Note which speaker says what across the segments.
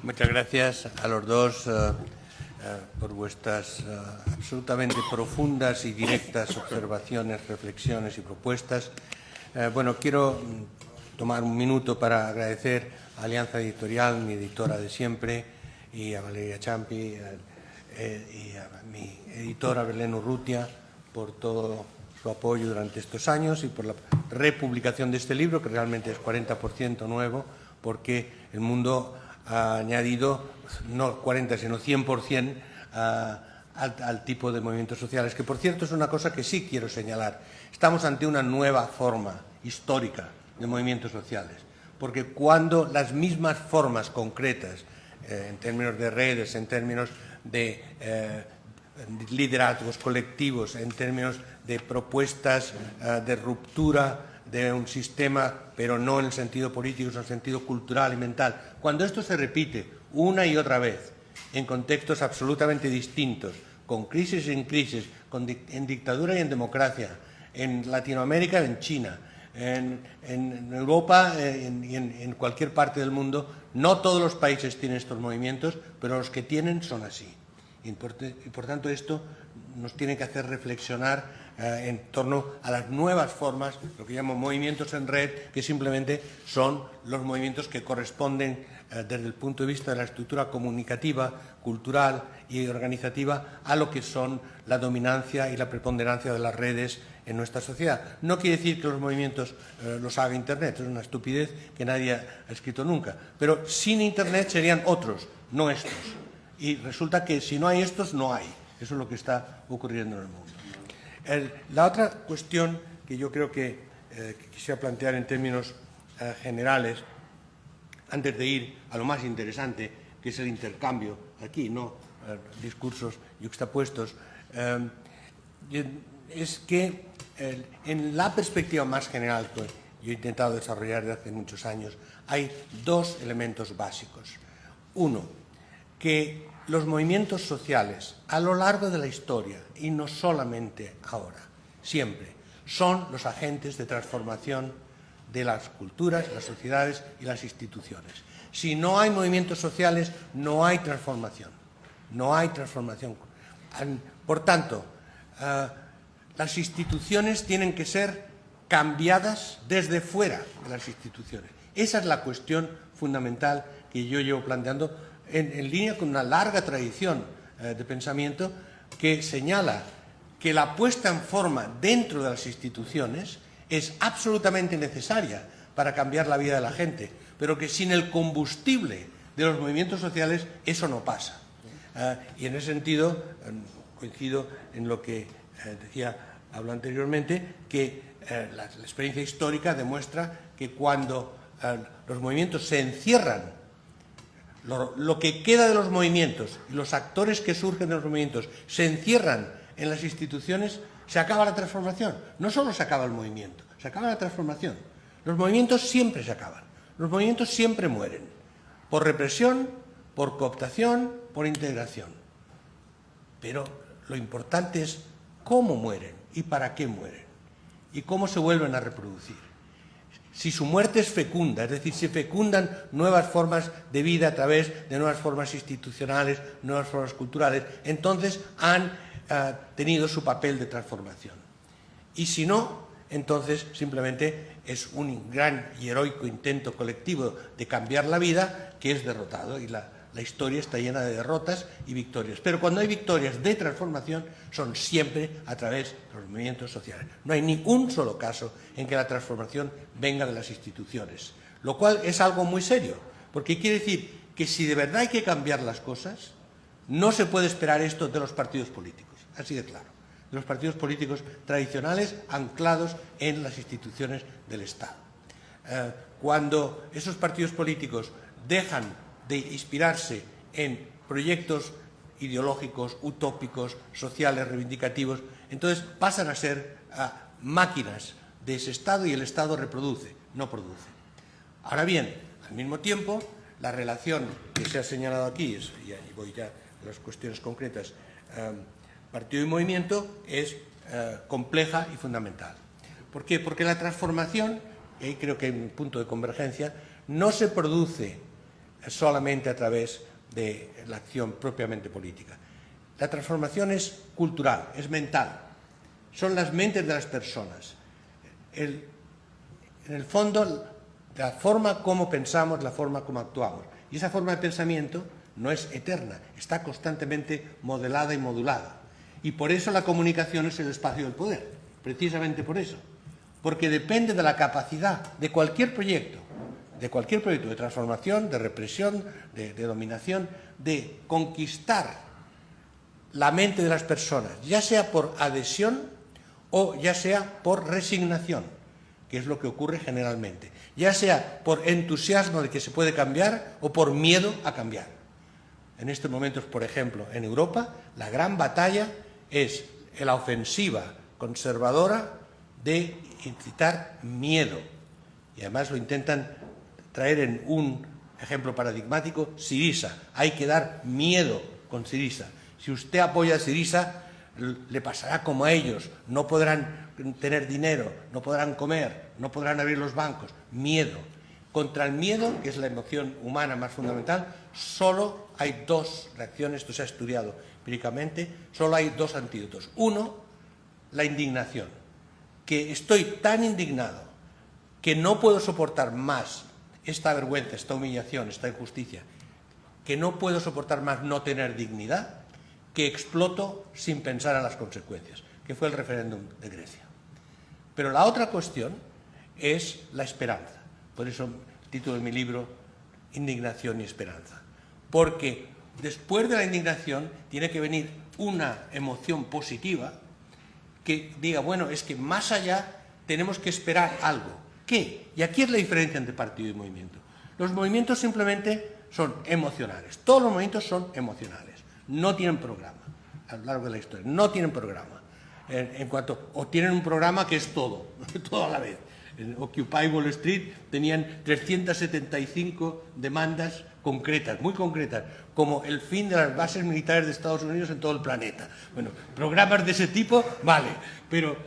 Speaker 1: Muchas gracias a los dos por vuestras absolutamente profundas y directas observaciones, reflexiones y propuestas. Bueno, quiero tomar un minuto para agradecer a Alianza Editorial, mi editora de siempre, y a Valeria Ciampi y a mi editora Belén Urrutia por todo su apoyo durante estos años y por la republicación de este libro, que realmente es 40% nuevo, porque el mundo ha añadido no 40, sino 100% al tipo de movimientos sociales, que por cierto es una cosa que sí quiero señalar. Estamos ante una nueva forma histórica de movimientos sociales, porque cuando las mismas formas concretas, en términos de redes, en términos de liderazgos colectivos, en términos de propuestas de ruptura de un sistema, pero no en el sentido político, sino en el sentido cultural y mental. Cuando esto se repite una y otra vez, en contextos absolutamente distintos, con crisis en crisis, en dictadura y en democracia, en Latinoamérica y en China, en Europa y en cualquier parte del mundo, no todos los países tienen estos movimientos, pero los que tienen son así. Y por tanto esto nos tiene que hacer reflexionar en torno a las nuevas formas, lo que llamo movimientos en red, que simplemente son los movimientos que corresponden desde el punto de vista de la estructura comunicativa, cultural y organizativa a lo que son la dominancia y la preponderancia de las redes en nuestra sociedad. No quiere decir que los movimientos los haga Internet, es una estupidez que nadie ha escrito nunca, pero sin Internet serían otros, no estos. Y resulta que si no hay estos, no hay. Eso es lo que está ocurriendo en el mundo. La otra cuestión que yo creo que quisiera plantear en términos generales, antes de ir a lo más interesante, que es el intercambio aquí, no discursos yuxtapuestos, es que en la perspectiva más general que yo he intentado desarrollar desde hace muchos años, hay dos elementos básicos. Uno, que los movimientos sociales a lo largo de la historia, y no solamente ahora, siempre, son los agentes de transformación de las culturas, las sociedades y las instituciones. Si no hay movimientos sociales, no hay transformación. No hay transformación. Por tanto, las instituciones tienen que ser cambiadas desde fuera de las instituciones. Esa es la cuestión fundamental que yo llevo planteando en línea con una larga tradición de pensamiento que señala que la puesta en forma dentro de las instituciones es absolutamente necesaria para cambiar la vida de la gente, pero que sin el combustible de los movimientos sociales eso no pasa. Y en ese sentido coincido en lo que hablo anteriormente, que la experiencia histórica demuestra que cuando los movimientos se encierran, lo que queda de los movimientos y los actores que surgen de los movimientos se encierran en las instituciones, se acaba la transformación. No solo se acaba el movimiento, se acaba la transformación. Los movimientos siempre se acaban. Los movimientos siempre mueren. Por represión, por cooptación, por integración. Pero lo importante es cómo mueren y para qué mueren. Y cómo se vuelven a reproducir. Si su muerte es fecunda, es decir, si fecundan nuevas formas de vida a través de nuevas formas institucionales, nuevas formas culturales, entonces han tenido su papel de transformación. Y si no, entonces simplemente es un gran y heroico intento colectivo de cambiar la vida que es derrotado, y la historia está llena de derrotas y victorias. Pero cuando hay victorias de transformación son siempre a través de los movimientos sociales. No hay ni un solo caso en que la transformación venga de las instituciones, lo cual es algo muy serio, porque quiere decir que si de verdad hay que cambiar las cosas, no se puede esperar esto de los partidos políticos, así de claro, de los partidos políticos tradicionales anclados en las instituciones del Estado. Cuando esos partidos políticos dejan de inspirarse en proyectos ideológicos, utópicos, sociales, reivindicativos, entonces pasan a ser máquinas de ese Estado y el Estado reproduce, no produce. Ahora bien, al mismo tiempo, la relación que se ha señalado aquí, y ahí voy ya a las cuestiones concretas, partido y movimiento, es compleja y fundamental. ¿Por qué? Porque la transformación, y ahí creo que hay un punto de convergencia, no se produce solamente a través de la acción propiamente política. La transformación es cultural, es mental. Son las mentes de las personas. En el fondo, la forma como pensamos, la forma como actuamos. Y esa forma de pensamiento no es eterna, está constantemente modelada y modulada. Y por eso la comunicación es el espacio del poder, precisamente por eso. Porque depende de la capacidad de cualquier proyecto de transformación, de represión, de dominación, de conquistar la mente de las personas, ya sea por adhesión o ya sea por resignación, que es lo que ocurre generalmente, ya sea por entusiasmo de que se puede cambiar o por miedo a cambiar. En estos momentos, por ejemplo, en Europa, la gran batalla es la ofensiva conservadora de incitar miedo. Y además lo intentan traer en un ejemplo paradigmático, Syriza. Hay que dar miedo con Syriza. Si usted apoya a Syriza, le pasará como a ellos. No podrán tener dinero, no podrán comer, no podrán abrir los bancos. Miedo. Contra el miedo, que es la emoción humana más fundamental, solo hay dos reacciones, esto se ha estudiado empíricamente, solo hay dos antídotos. Uno, la indignación, que estoy tan indignado que no puedo soportar más esta vergüenza, esta humillación, esta injusticia, que no puedo soportar más no tener dignidad, que exploto sin pensar en las consecuencias, que fue el referéndum de Grecia. Pero la otra cuestión es la esperanza. Por eso el título de mi libro, Indignación y Esperanza. Porque después de la indignación tiene que venir una emoción positiva que diga, bueno, es que más allá tenemos que esperar algo. ¿Qué? Y aquí es la diferencia entre partido y movimiento. Los movimientos simplemente son emocionales. Todos los movimientos son emocionales. No tienen programa a lo largo de la historia. No tienen programa. O tienen un programa que es todo, todo a la vez. En Occupy Wall Street tenían 375 demandas concretas, muy concretas, como el fin de las bases militares de Estados Unidos en todo el planeta. Bueno, programas de ese tipo, vale, pero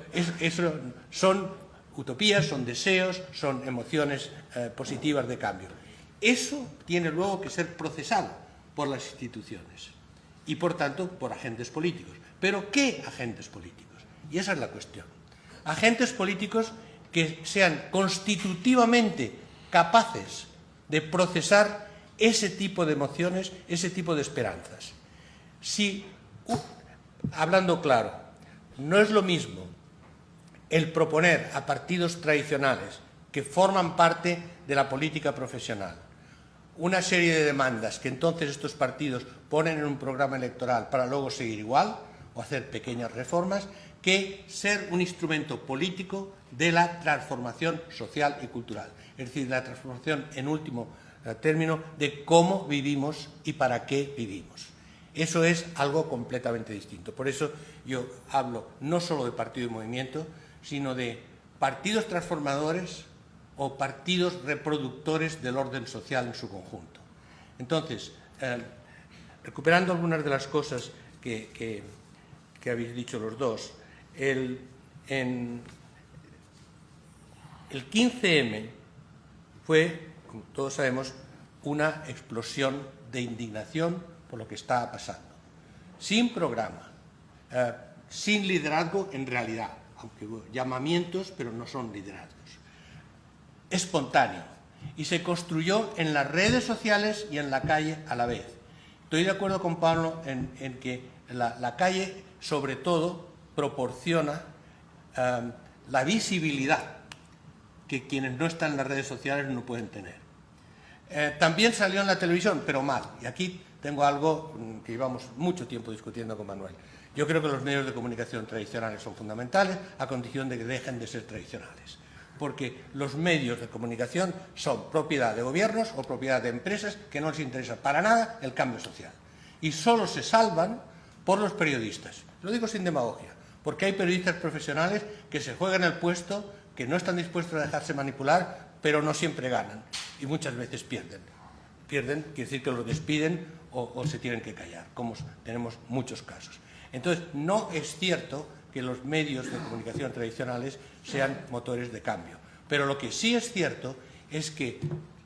Speaker 1: eso son utopías, son deseos, son emociones positivas de cambio. Eso tiene luego que ser procesado por las instituciones y, por tanto, por agentes políticos. ¿Pero qué agentes políticos? Y esa es la cuestión. Agentes políticos que sean constitutivamente capaces de procesar ese tipo de emociones, ese tipo de esperanzas. Si, hablando claro, no es lo mismo el proponer a partidos tradicionales que forman parte de la política profesional una serie de demandas que entonces estos partidos ponen en un programa electoral para luego seguir igual o hacer pequeñas reformas, que ser un instrumento político de la transformación social y cultural. Es decir, la transformación, en último término, de cómo vivimos y para qué vivimos. Eso es algo completamente distinto. Por eso yo hablo no solo de partido y movimiento, sino de partidos transformadores o partidos reproductores del orden social en su conjunto. Entonces, recuperando algunas de las cosas que habéis dicho los dos, el 15M fue, como todos sabemos, una explosión de indignación por lo que estaba pasando. Sin programa, sin liderazgo en realidad, aunque hubo llamamientos, pero no son liderazgos. Espontáneo. Y se construyó en las redes sociales y en la calle a la vez. Estoy de acuerdo con Pablo en que la calle, sobre todo, proporciona la visibilidad que quienes no están en las redes sociales no pueden tener. También salió en la televisión, pero mal. Y aquí tengo algo que llevamos mucho tiempo discutiendo con Manuel. Yo creo que los medios de comunicación tradicionales son fundamentales a condición de que dejen de ser tradicionales. Porque los medios de comunicación son propiedad de gobiernos o propiedad de empresas que no les interesa para nada el cambio social. Y solo se salvan por los periodistas. Lo digo sin demagogia, porque hay periodistas profesionales que se juegan el puesto, que no están dispuestos a dejarse manipular, pero no siempre ganan y muchas veces pierden. Pierden, quiere decir que los despiden o se tienen que callar, como tenemos muchos casos. Entonces, no es cierto que los medios de comunicación tradicionales sean motores de cambio. Pero lo que sí es cierto es que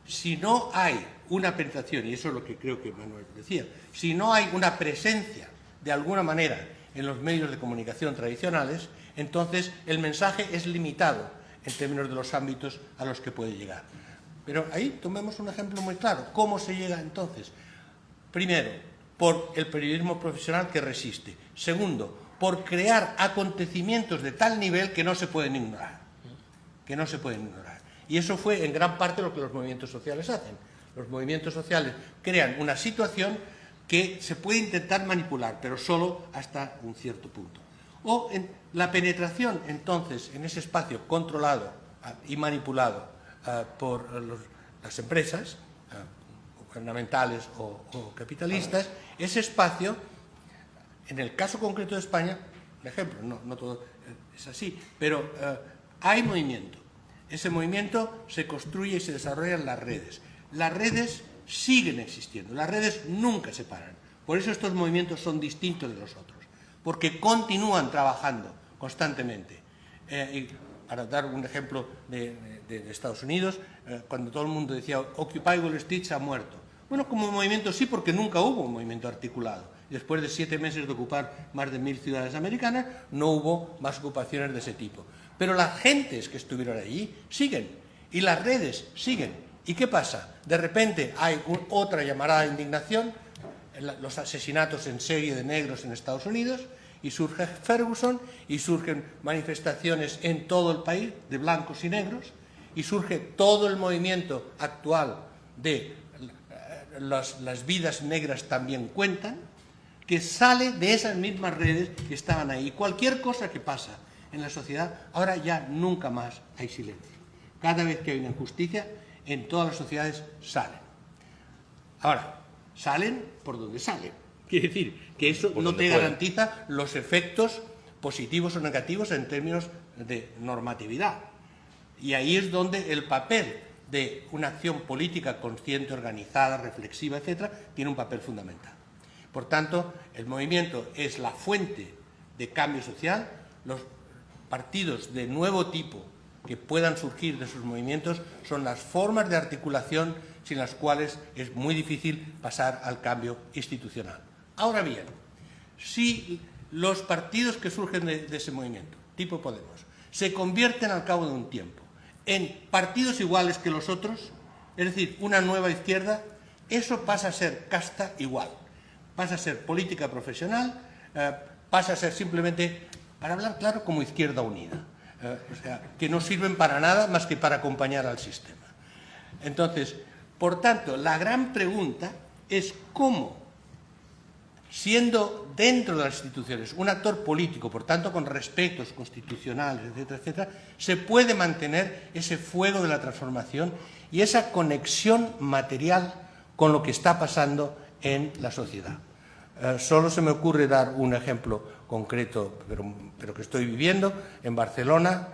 Speaker 1: si no hay una penetración, y eso es lo que creo que Manuel decía, si no hay una presencia de alguna manera en los medios de comunicación tradicionales, entonces el mensaje es limitado en términos de los ámbitos a los que puede llegar. Pero ahí tomemos un ejemplo muy claro. ¿Cómo se llega entonces? Primero, por el periodismo profesional que resiste. Segundo, por crear acontecimientos de tal nivel que no se pueden ignorar. Que no se pueden ignorar. Y eso fue en gran parte lo que los movimientos sociales hacen. Los movimientos sociales crean una situación que se puede intentar manipular, pero solo hasta un cierto punto. O en la penetración, entonces, en ese espacio controlado y manipulado por las empresas, gubernamentales o capitalistas, ese espacio, en el caso concreto de España, por ejemplo, no todo es así, pero hay movimiento. Ese movimiento se construye y se desarrolla en las redes. Las redes siguen existiendo, las redes nunca se paran. Por eso estos movimientos son distintos de los otros, porque continúan trabajando constantemente. Y para dar un ejemplo de Estados Unidos, cuando todo el mundo decía Occupy Wall Street se ha muerto. Bueno, como movimiento sí, porque nunca hubo un movimiento articulado. Después de 7 meses de ocupar más de 1000 ciudades americanas, no hubo más ocupaciones de ese tipo. Pero las gentes que estuvieron allí siguen, y las redes siguen. ¿Y qué pasa? De repente hay otra llamarada de indignación, los asesinatos en serie de negros en Estados Unidos, y surge Ferguson, y surgen manifestaciones en todo el país de blancos y negros, y surge todo el movimiento actual de las vidas negras también cuentan, que sale de esas mismas redes que estaban ahí. Y cualquier cosa que pasa en la sociedad, ahora ya nunca más hay silencio. Cada vez que hay una injusticia, en todas las sociedades salen. Ahora, salen por donde salen. Quiere decir que eso no te garantiza los efectos positivos o negativos en términos de normatividad. Y ahí es donde el papel de una acción política consciente, organizada, reflexiva, etcétera, tiene un papel fundamental. Por tanto, el movimiento es la fuente de cambio social. Los partidos de nuevo tipo que puedan surgir de sus movimientos son las formas de articulación sin las cuales es muy difícil pasar al cambio institucional. Ahora bien, si los partidos que surgen de ese movimiento, tipo Podemos, se convierten al cabo de un tiempo en partidos iguales que los otros, es decir, una nueva izquierda, eso pasa a ser casta igual, pasa a ser política profesional, pasa a ser simplemente, para hablar claro, como izquierda unida. O sea, que no sirven para nada más que para acompañar al sistema. Entonces, por tanto, la gran pregunta es cómo, siendo dentro de las instituciones un actor político, por tanto con respetos constitucionales, etcétera, etcétera, se puede mantener ese fuego de la transformación y esa conexión material con lo que está pasando en la sociedad. Solo se me ocurre dar un ejemplo concreto, pero que estoy viviendo en Barcelona.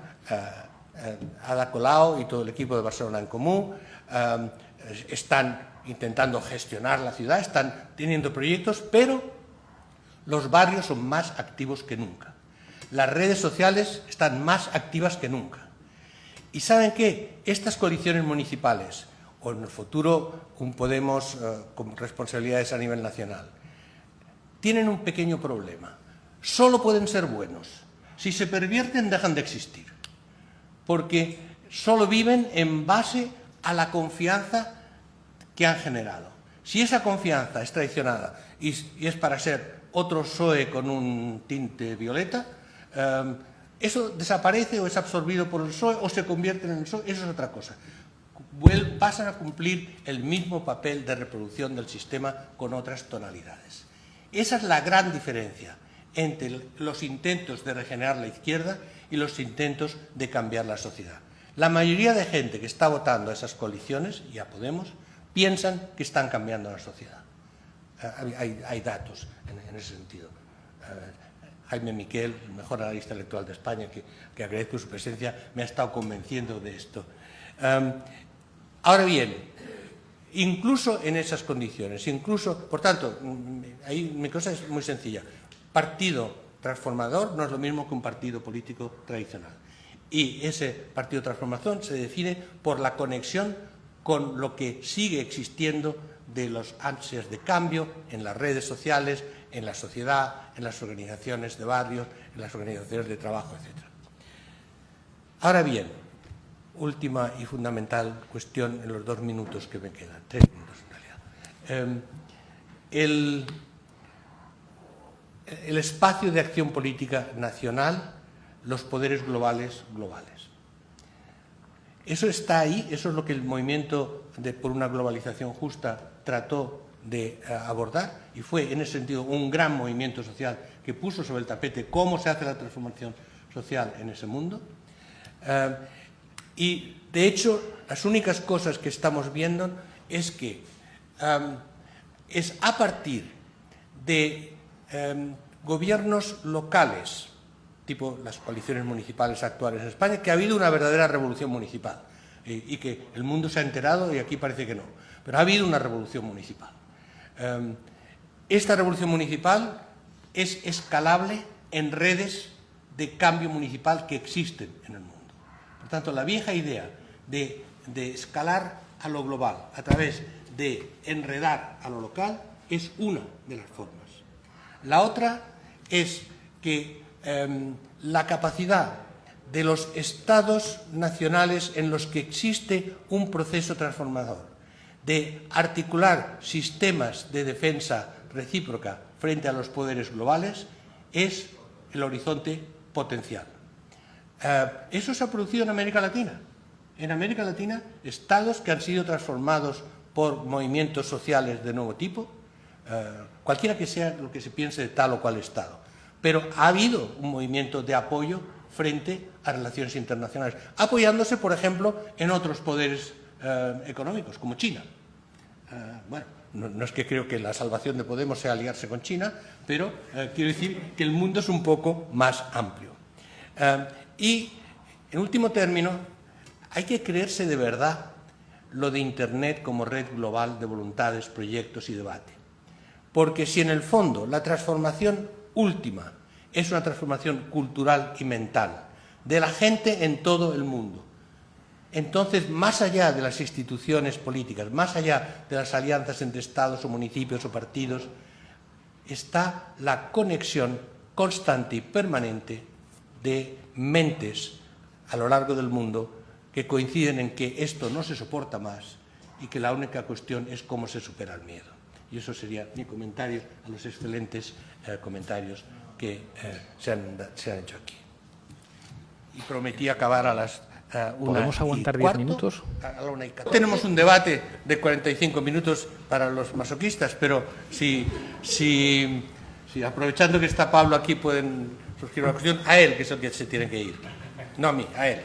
Speaker 1: Ada Colau y todo el equipo de Barcelona en Comú están intentando gestionar la ciudad, están teniendo proyectos, pero los barrios son más activos que nunca. Las redes sociales están más activas que nunca. ¿Y saben qué? Estas coaliciones municipales, o en el futuro un Podemos con responsabilidades a nivel nacional, tienen un pequeño problema. Solo pueden ser buenos. Si se pervierten, dejan de existir. Porque solo viven en base a la confianza que han generado. Si esa confianza es traicionada y es para ser otro PSOE con un tinte violeta, eso desaparece o es absorbido por el PSOE o se convierte en el PSOE, eso es otra cosa. Pasan a cumplir el mismo papel de reproducción del sistema con otras tonalidades. Esa es la gran diferencia entre los intentos de regenerar la izquierda y los intentos de cambiar la sociedad. La mayoría de gente que está votando a esas coaliciones y a Podemos piensan que están cambiando la sociedad. Hay datos en ese sentido. Jaime Miquel, el mejor analista electoral de España, que agradezco su presencia, me ha estado convenciendo de esto. Ahora bien, incluso en esas condiciones, por tanto, ahí mi cosa es muy sencilla. Partido transformador no es lo mismo que un partido político tradicional. Y ese partido transformador se define por la conexión con lo que sigue existiendo de los ansias de cambio en las redes sociales, en la sociedad, en las organizaciones de barrios, en las organizaciones de trabajo, etc. Ahora bien, última y fundamental cuestión en los 2 minutos que me quedan, 3 minutos en realidad. El espacio de acción política nacional, los poderes globales. Eso está ahí, eso es lo que el movimiento por una globalización justa trató de abordar, y fue en ese sentido un gran movimiento social que puso sobre el tapete cómo se hace la transformación social en ese mundo. Y de hecho las únicas cosas que estamos viendo es que es a partir de gobiernos locales, tipo las coaliciones municipales actuales en España, que ha habido una verdadera revolución municipal y que el mundo se ha enterado y aquí parece que no, pero ha habido una revolución municipal. Esta revolución municipal es escalable en redes de cambio municipal que existen en el mundo. Por tanto, la vieja idea de escalar a lo global a través de enredar a lo local es una de las formas. La otra es que la capacidad de los estados nacionales en los que existe un proceso transformador, de articular sistemas de defensa recíproca frente a los poderes globales, es el horizonte potencial. Eso se ha producido en América Latina. En América Latina, estados que han sido transformados por movimientos sociales de nuevo tipo, cualquiera que sea lo que se piense de tal o cual estado. Pero ha habido un movimiento de apoyo frente a relaciones internacionales, apoyándose, por ejemplo, en otros poderes económicos, como China. Bueno, no es que creo que la salvación de Podemos sea aliarse con China, pero quiero decir que el mundo es un poco más amplio. Y, en último término, hay que creerse de verdad lo de Internet como red global de voluntades, proyectos y debate. Porque si en el fondo la transformación última es una transformación cultural y mental de la gente en todo el mundo, entonces, más allá de las instituciones políticas, más allá de las alianzas entre estados o municipios o partidos, está la conexión constante y permanente de mentes a lo largo del mundo que coinciden en que esto no se soporta más y que la única cuestión es cómo se supera el miedo. Y eso sería mi comentario a los excelentes comentarios que se han hecho aquí. Y prometí acabar a las 1:15.
Speaker 2: ¿Podemos aguantar 10 minutos?
Speaker 1: A la 1:14. Tenemos un debate de 45 minutos para los masoquistas, pero si aprovechando que está Pablo aquí pueden surgir una cuestión, a él que es el que se tiene que ir, no a mí, a él.